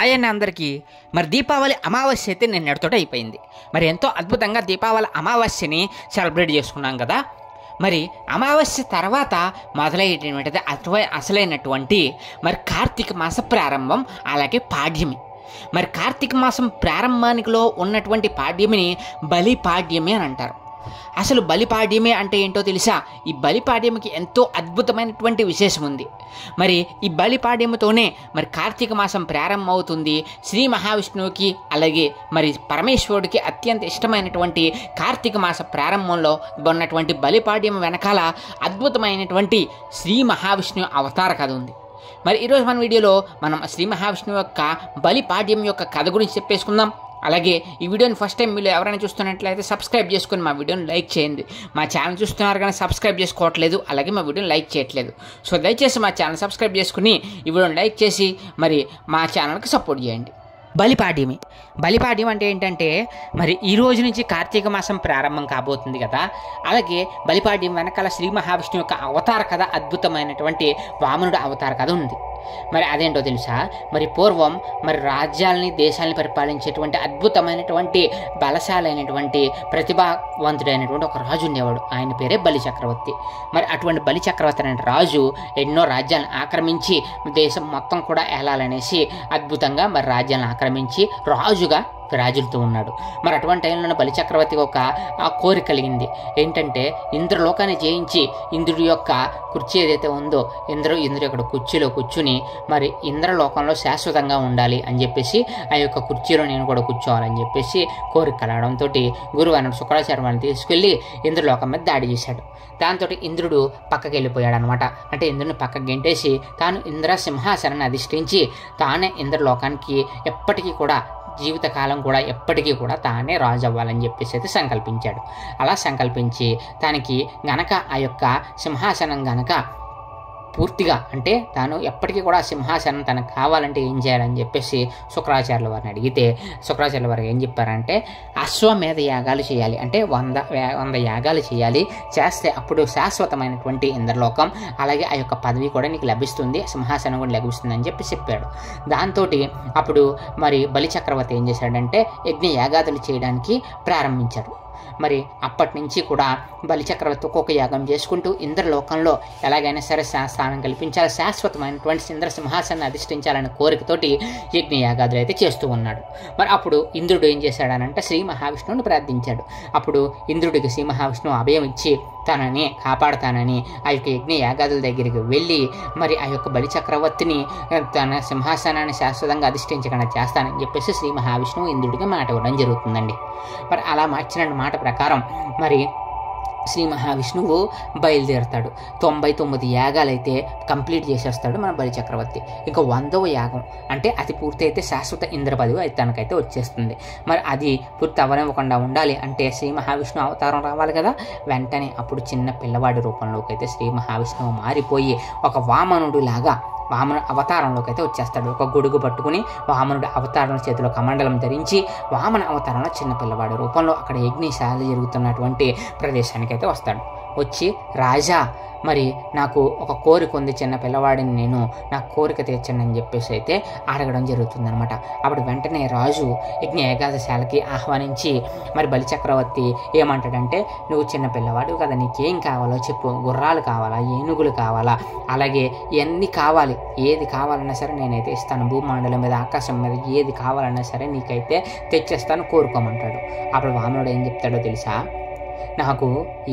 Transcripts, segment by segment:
Hi అన్న అందరికీ. మరి దీపావళి అమావాస్య అయితే నిన్నటితోటి అయిపోయింది. మరి ఎంతో అద్భుతంగా దీపావళి అమావాస్యని సెలబ్రేట్ చేసుకున్నాం కదా. మరి అమావాస్య తర్వాత మొదలయ్యేటటువంటిది అసలైనటువంటి మరి కార్తీక మాస ప్రారంభం, అలాగే పాడ్యమి. మరి కార్తీక మాసం ప్రారంభానికిలో ఉన్నటువంటి పాడ్యమిని బలిపాడ్యమి అని అంటారు. అసలు బలిపాడ్యమి అంటే ఏంటో తెలుసా? ఈ బలిపాడ్యమికి ఎంతో అద్భుతమైనటువంటి విశేషం ఉంది. మరి ఈ బలిపాడ్యమితోనే మరి కార్తీక మాసం ప్రారంభం అవుతుంది. శ్రీ మహావిష్ణువుకి అలాగే మరి పరమేశ్వరుడికి అత్యంత ఇష్టమైనటువంటి కార్తీక మాస ప్రారంభంలో ఉన్నటువంటి బలిపాడ్యం వెనకాల అద్భుతమైనటువంటి శ్రీ మహావిష్ణువు అవతార కథ ఉంది. మరి ఈరోజు మన వీడియోలో మనం శ్రీ మహావిష్ణువు యొక్క బలిపాడ్యం యొక్క కథ గురించి చెప్పేసుకుందాం. అలాగే ఈ వీడియోని ఫస్ట్ టైం మీరు ఎవరైనా చూస్తున్నట్లయితే సబ్స్క్రైబ్ చేసుకొని మా వీడియోని లైక్ చేయండి. మా ఛానల్ చూస్తున్నారు కానీ సబ్స్క్రైబ్ చేసుకోవట్లేదు, అలాగే మా వీడియోని లైక్ చేయట్లేదు. సో దయచేసి మా ఛానల్ సబ్స్క్రైబ్ చేసుకుని ఈ వీడియోని లైక్ చేసి మరి మా ఛానల్కి సపోర్ట్ చేయండి. బలిపాడ్యం అంటే ఏంటంటే మరి ఈ రోజు నుంచి కార్తీక మాసం ప్రారంభం కాబోతుంది కదా. అలాగే బలిపాడ్యం వెనకాల శ్రీ మహావిష్ణువు యొక్క అవతార కథ, అద్భుతమైనటువంటి వామనుడు అవతార కథ ఉంది. మరి అదేంటో తెలుసా? మరి పూర్వం మరి రాజ్యాలని దేశాలని పరిపాలించేటువంటి అద్భుతమైనటువంటి బలశాలైనటువంటి ప్రతిభావంతుడైనటువంటి ఒక రాజు ఉండేవాడు. ఆయన పేరే బలి చక్రవర్తి. మరి అటువంటి బలి చక్రవర్తి అనే రాజు ఎన్నో రాజ్యాలను ఆక్రమించి దేశం మొత్తం కూడా ఏలాలనేసి అద్భుతంగా మరి రాజ్యాలను ఆక్రమించి రాజుగా విరాజులుతూ ఉన్నాడు. మరి అటువంటి టైంలో బలిచక్రవర్తికి ఒక కోరిక కలిగింది. ఏంటంటే ఇంద్రలోకాన్ని జయించి ఇంద్రుడి యొక్క కుర్చీ ఏదైతే ఉందో ఇంద్రుడి యొక్క కుర్చీలో కూర్చుని మరి ఇంద్రలోకంలో శాశ్వతంగా ఉండాలి అని చెప్పేసి ఆ యొక్క కుర్చీలో నేను కూడా కూర్చోవాలని చెప్పేసి కోరిక కలగడంతో గురువు అన్నాడు శుక్రాచార్యాన్ని తీసుకెళ్ళి ఇంద్రలోకం మీద దాడి చేశాడు. దాంతో ఇంద్రుడు పక్కకి వెళ్ళిపోయాడు అనమాట. అంటే ఇంద్రుడిని పక్కకి గెంటేసి తాను ఇంద్ర సింహాసనాన్ని అధిష్ఠించి తానే ఇంద్రలోకానికి ఎప్పటికీ కూడా జీవితకాలం కూడా ఎప్పటికీ కూడా తానే రాజు అవ్వాలని చెప్పేసి అయితే సంకల్పించాడు. అలా సంకల్పించి తనకి గనక ఆ యొక్క సింహాసనం గనక పూర్తిగా అంటే తాను ఎప్పటికీ కూడా సింహాసనం తనకు కావాలంటే ఏం చేయాలని చెప్పేసి శుక్రాచార్యుల వారిని అడిగితే శుక్రాచార్యుల వారు ఏం చెప్పారంటే అశ్వమేధ యాగాలు చేయాలి. అంటే 100 యాగాలు చేయాలి. చేస్తే అప్పుడు శాశ్వతమైనటువంటి ఇంద్రలోకం అలాగే ఆ యొక్క పదవి కూడా నీకు లభిస్తుంది, సింహాసనం కూడా లభిస్తుంది అని చెప్పి చెప్పాడు. దాంతో అప్పుడు మరి బలి చక్రవర్తి ఏం చేశాడంటే యజ్ఞ యాగాదులు చేయడానికి ప్రారంభించాడు. మరి అప్పటి నుంచి కూడా బలిచక్రవర్తి ఒక్కొక్క యాగం చేసుకుంటూ ఇంద్రలోకంలో ఎలాగైనా సరే స్థానం కల్పించాలి, శాశ్వతమైనటువంటి ఇంద్ర సింహాసనాన్ని అధిష్ఠించాలనే కోరికతోటి యజ్ఞ యాగాదులు అయితే చేస్తూ ఉన్నాడు. మరి అప్పుడు ఇంద్రుడు ఏం చేశాడనంటే శ్రీ మహావిష్ణువుని ప్రార్థించాడు. అప్పుడు ఇంద్రుడికి శ్రీ మహావిష్ణువు అభయం ఇచ్చి తనని కాపాడుతానని ఆ యొక్క యజ్ఞ యాగాదుల దగ్గరికి వెళ్ళి మరి ఆ యొక్క బలిచక్రవర్తిని తన సింహాసనాన్ని శాశ్వతంగా అధిష్ఠించకుండా చేస్తానని చెప్పేసి శ్రీ మహావిష్ణువు ఇంద్రుడికి మాట ఇవ్వడం జరుగుతుందండి. మరి అలా మార్చిన మాట ప్రకారం మరి శ్రీ మహావిష్ణువు బయలుదేరుతాడు. 99 యాగాలైతే కంప్లీట్ చేసేస్తాడు మన బలిచక్రవర్తి. ఇంకా 100వ యాగం అంటే అది పూర్తి అయితే శాశ్వత ఇంద్ర పదవి అయితే తనకైతే వచ్చేస్తుంది. మరి అది పూర్తి అవ్వనివ్వకుండా ఉండాలి అంటే శ్రీ మహావిష్ణువు అవతారం రావాలి కదా. వెంటనే అప్పుడు చిన్న పిల్లవాడి రూపంలోకి అయితే శ్రీ మహావిష్ణువు మారిపోయి ఒక వామనుడు లాగా వామన అవతారంలోకి అయితే వచ్చేస్తాడు. ఒక గొడుగు పట్టుకుని వామనుడి అవతారం చేతిలో కమండలం ధరించి వామన అవతారంలో చిన్న పిల్లవాడి రూపంలో అక్కడ యజ్ఞశాల జరుగుతున్నటువంటి ప్రదేశానికి అయితే వస్తాడు. వచ్చి రాజా మరి నాకు ఒక కోరిక ఉంది, చిన్న పిల్లవాడిని నేను నా కోరిక తీర్చండి అని చెప్పేసి అయితే అడగడం జరుగుతుందనమాట. అప్పుడు వెంటనే రాజు యజ్ఞ ఏకాదశాలకి ఆహ్వానించి మరి బలిచక్రవర్తి ఏమంటాడంటే నువ్వు చిన్న పిల్లవాడు కదా, నీకేం కావాలో చెప్పు, గుర్రాలు కావాలా, ఏనుగులు కావాలా, అలాగే ఇవన్నీ కావాలి, ఏది కావాలన్నా సరే నేనైతే ఇస్తాను, భూమండలం మీద ఆకాశం మీద ఏది కావాలన్నా సరే నీకైతే తెచ్చేస్తాను, కోరుకోమంటాడు. అప్పుడు వామనుడు ఏం చెప్తాడో తెలుసా? నాకు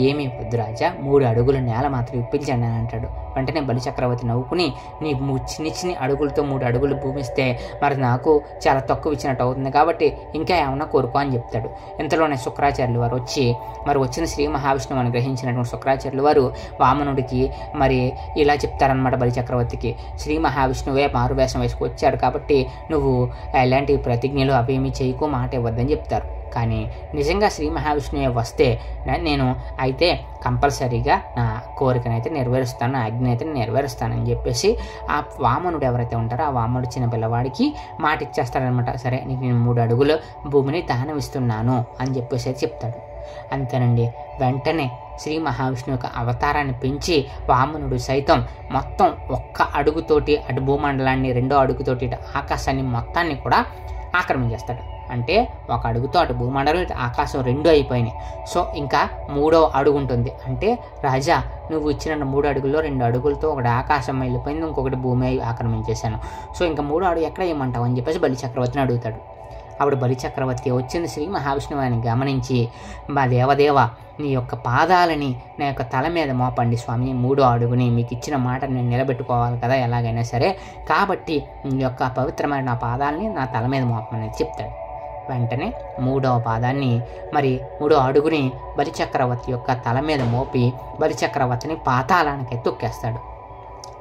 ఏమీ వద్దు రాజా, 3 అడుగుల నేల మాత్రం ఇప్పించండి అని అంటాడు. వెంటనే బలిచక్రవర్తి నవ్వుకుని నీ చిన్ని అడుగులతో 3 అడుగులు భూమిస్తే మరి నాకు చాలా తక్కువ ఇచ్చినట్టు అవుతుంది కాబట్టి ఇంకా ఏమన్నా కోరుకో అని చెప్తాడు. ఇంతలోనే శుక్రాచార్యులు వారు వచ్చి మరి వచ్చిన శ్రీ మహావిష్ణువుని గ్రహించినటువంటి శుక్రాచార్యులు వారు వామనుడికి మరి ఇలా చెప్తారనమాట బలిచక్రవర్తికి, శ్రీ మహావిష్ణువే మారువేషం వేసుకు వచ్చాడు కాబట్టి నువ్వు ఎలాంటి ప్రతిజ్ఞలు అవేమీ చేయకు, మాట ఇవ్వద్దని చెప్తారు. కానీ నిజంగా శ్రీ మహావిష్ణువే వస్తే నేను అయితే కంపల్సరీగా నా కోరికనైతే నెరవేరుస్తాను, నా ఆజ్ఞ అయితే నెరవేరుస్తానని చెప్పేసి ఆ వామనుడు ఎవరైతే ఉంటారో ఆ వామనుడు చిన్న పిల్లవాడికి మాట ఇచ్చేస్తాడనమాట. సరే నీకు నేను 3 అడుగుల భూమిని దానం ఇస్తున్నాను అని చెప్పేసి అయితే చెప్తాడు. అంతేనండి. వెంటనే శ్రీ మహావిష్ణువు యొక్క అవతారాన్ని పెంచి వామనుడు సైతం మొత్తం ఒక్క అడుగుతోటి అటు భూమండలాన్ని, రెండో అడుగుతోటి ఇటు ఆకాశాన్ని మొత్తాన్ని కూడా ఆక్రమించేస్తాడు. అంటే ఒక అడుగుతో అటు భూమండలం, ఇటు ఆకాశం 2 అయిపోయినాయి. సో ఇంకా 3వ అడుగు ఉంటుంది. అంటే రాజా, నువ్వు ఇచ్చిన 3 అడుగుల్లో 2 అడుగులతో ఒకటి ఆకాశం వెళ్ళిపోయింది, ఇంకొకటి భూమి ఆక్రమించేశాను. సో ఇంకా 3వ అడుగు ఎక్కడ వేయమంటావు అని చెప్పేసి బలిచక్రవర్తిని అడుగుతాడు. అప్పుడు బలిచక్రవర్తి వచ్చింది శ్రీ మహావిష్ణువు అని గమనించి, మా దేవదేవ, నీ యొక్క పాదాలని నా యొక్క తల మీద మోపండి స్వామి, 3వ అడుగుని మీకు ఇచ్చిన మాట నేను నిలబెట్టుకోవాలి కదా ఎలాగైనా సరే, కాబట్టి నీ యొక్క పవిత్రమైన నా పాదాలని నా తల మీద మోపమని చెప్తాడు. వెంటనే 3వ పాదాన్ని, మరి 3వ అడుగుని బలిచక్రవర్తి యొక్క తల మీద మోపి బలిచక్రవర్తిని పాతాళానికి తొక్కేస్తాడు.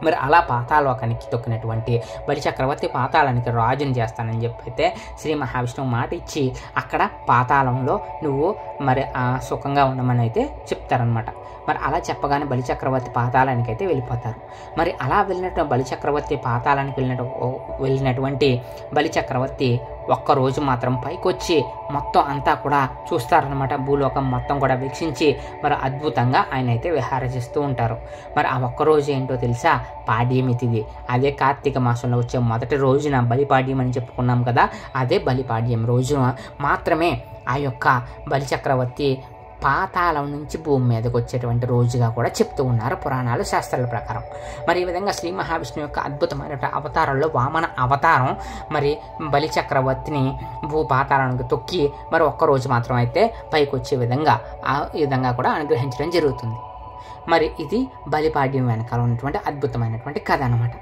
మరి అలా పాతాళానికి తొక్కినటువంటి బలిచక్రవర్తి పాతాళానికి రాజుని చేస్తానని చెప్పైతే శ్రీ మహావిష్ణువు మాట ఇచ్చి అక్కడ పాతాళంలో నువ్వు మరి సుఖంగా ఉండమని అయితే చెప్తారనమాట. మరి అలా చెప్పగానే బలిచక్రవర్తి పాతాళానికి అయితే వెళ్ళిపోతారు. మరి అలా వెళ్ళినటువంటి బలిచక్రవర్తి పాతాళానికి వెళ్ళినటువంటి బలిచక్రవర్తి ఒక్కరోజు మాత్రం పైకి వచ్చి మొత్తం అంతా కూడా చూస్తారనమాట. భూలోకం మొత్తం కూడా వీక్షించి మరి అద్భుతంగా ఆయన అయితే విహారచిస్తూ ఉంటారు. మరి ఆ ఒక్కరోజు ఏంటో తెలుసా? పాడ్యమి తిథి. అదే కార్తీక మాసంలో వచ్చే మొదటి రోజున బలిపాడ్యం అని చెప్పుకున్నాం కదా, అదే బలిపాడ్యం రోజున మాత్రమే ఆ యొక్క బలిచక్రవర్తి పాతాళం నుంచి భూమి మీదకి వచ్చేటువంటి రోజుగా కూడా చెప్తూ ఉన్నారు పురాణాలు, శాస్త్రాల ప్రకారం. మరి ఈ విధంగా శ్రీ మహావిష్ణువు యొక్క అద్భుతమైన అవతారంలో వామన అవతారం మరి బలిచక్రవర్తిని పాతాళానికి తొక్కి మరి ఒక్కరోజు మాత్రం అయితే పైకి వచ్చే విధంగా ఆ విధంగా కూడా అనుగ్రహించడం జరుగుతుంది. మరి ఇది బలిపాడ్యం వెనకాల ఉన్నటువంటి అద్భుతమైనటువంటి కథ అన్నమాట.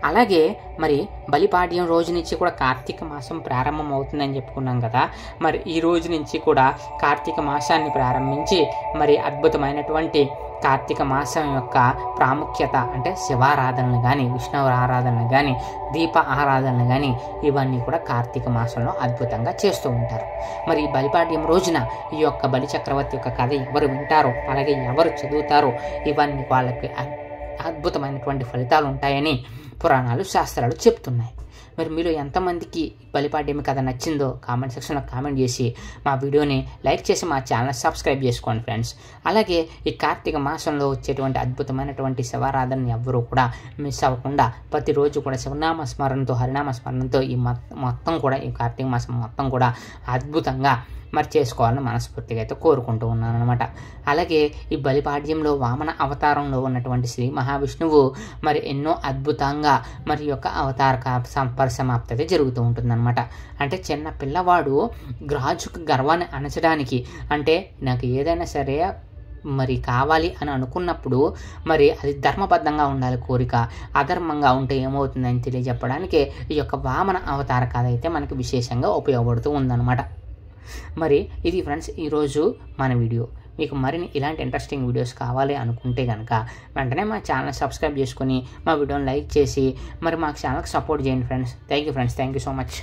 అలాగే మరి బలిపాడ్యం రోజు నుంచి కూడా కార్తీక మాసం ప్రారంభం అవుతుందని చెప్పుకున్నాం కదా. మరి ఈ రోజు నుంచి కూడా కార్తీక మాసాన్ని ప్రారంభించి మరి అద్భుతమైనటువంటి కార్తీక మాసం యొక్క ప్రాముఖ్యత అంటే శివారాధనలు కానీ, విష్ణు ఆరాధనలు కానీ, దీప ఆరాధనలు కానీ ఇవన్నీ కూడా కార్తీక మాసంలో అద్భుతంగా చేస్తూ ఉంటారు. మరి ఈ బలిపాడ్యం రోజున ఈ యొక్క బలిచక్రవర్తి యొక్క కథ ఎవరు వింటారో, అలాగే ఎవరు చదువుతారో ఇవన్నీ వాళ్ళకి అద్భుతమైనటువంటి ఫలితాలు ఉంటాయని పురాణాలు, శాస్త్రాలు చెప్తున్నాయి. మరి మీరు ఎంతమందికి బలిపాడ్యమి కథ నచ్చిందో కామెంట్ సెక్షన్లో కామెంట్ చేసి మా వీడియోని లైక్ చేసి మా ఛానల్ సబ్స్క్రైబ్ చేసుకోండి ఫ్రెండ్స్. అలాగే ఈ కార్తీక మాసంలో వచ్చేటువంటి అద్భుతమైనటువంటి శివారాధనని ఎవ్వరూ కూడా మిస్ అవ్వకుండా ప్రతిరోజు కూడా శివనామ స్మరణతో, హరినామ స్మరణతో ఈ మొత్తం కూడా ఈ కార్తీక మాసం మొత్తం కూడా అద్భుతంగా మరి చేసుకోవాలని మనస్ఫూర్తిగా అయితే కోరుకుంటూ ఉన్నాను అనమాట. అలాగే ఈ బలిపాడ్యంలో వామన అవతారంలో ఉన్నటువంటి శ్రీ మహావిష్ణువు మరి ఎన్నో అద్భుతంగా మరి యొక్క అవతార పరిసమాప్తి అయితే జరుగుతూ ఉంటుందన్నమాట. అంటే చిన్న పిల్లవాడు రాజుకు గర్వాన్ని అణచడానికి, అంటే నాకు ఏదైనా సరే మరి కావాలి అని అనుకున్నప్పుడు మరి అది ధర్మబద్ధంగా ఉండాలి కోరిక, అధర్మంగా ఉంటే ఏమవుతుందని తెలియజెప్పడానికి ఈ యొక్క వామన అవతార కథ అయితే మనకి విశేషంగా ఉపయోగపడుతూ ఉందన్నమాట. మరి ఇది ఫ్రెండ్స్ ఈరోజు మన వీడియో. మీకు మరిన్ని ఇలాంటి ఇంట్రెస్టింగ్ వీడియోస్ కావాలి అనుకుంటే కనుక వెంటనే మా ఛానల్ సబ్స్క్రైబ్ చేసుకొని మా వీడియోని లైక్ చేసి మరి మా ఛానల్కి సపోర్ట్ చేయండి friends. Thank you friends, thank you so much.